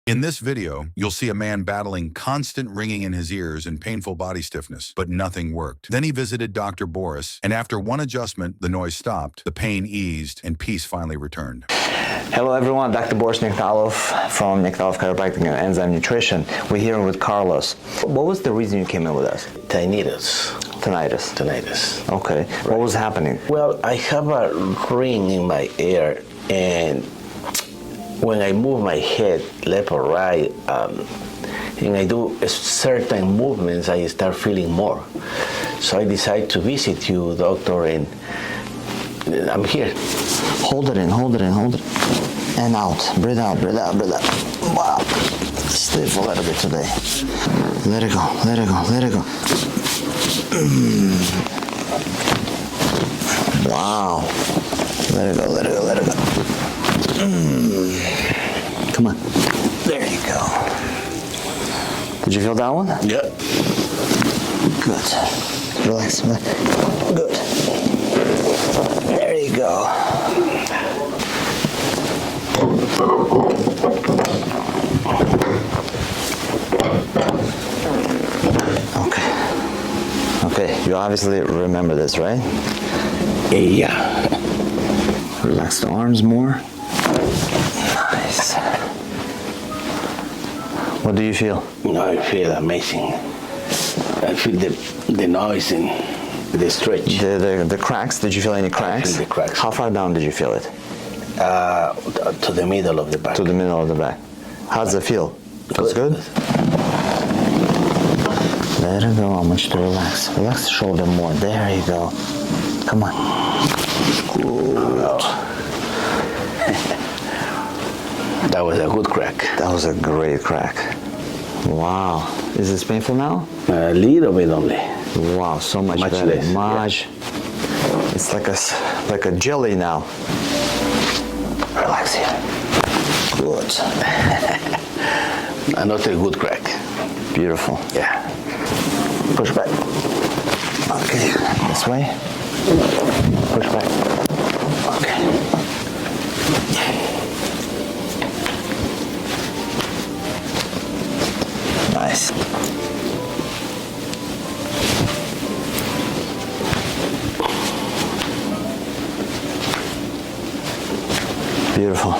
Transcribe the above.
In this video, you'll see a man battling constant ringing in his ears and painful body stiffness, but nothing worked. Then he visited Dr. Boris, and after one adjustment, the noise stopped, the pain eased, and peace finally returned. Hello everyone, Dr. Boris Nikhtalov from Nikhtalov Chiropractic and Enzyme Nutrition. We're here with Carlos. What was the reason you came in with us? Tinnitus. Tinnitus. Okay. Right. What was happening? Well, I have a ring in my ear, and when I move my head left or right, and I do certain movements, I start feeling more. So I decided to visit you, doctor, and I'm here. Hold it in, hold it in, hold it. And out. Breathe out, breathe out, breathe out. Wow. Stiff a little bit today. Let it go, let it go, let it go. Wow. Let it go, let it go, let it go. Come on. There you go. Did you feel that one? Yeah. Good. Relax. Good. There you go. Okay, you obviously remember this, right? Yeah. Relax the arms more. Nice. What do you feel? I feel amazing. I feel the noise and the stretch. The cracks, did you feel any cracks? I feel the cracks. How far down did you feel it? To the middle of the back. To the middle of the back. How does it feel? Feels good? Let it go. I want you to relax. Relax the shoulder more. There you go. Come on. Good. That was a good crack. That was a great crack. Wow. Is this painful now? A little bit only. Wow, so much better. Less. Much. Yeah. It's like a jelly now. Relax here. Good. Another good crack. Beautiful. Yeah. Push back. Okay. This way. Push back. Okay. Nice. Beautiful.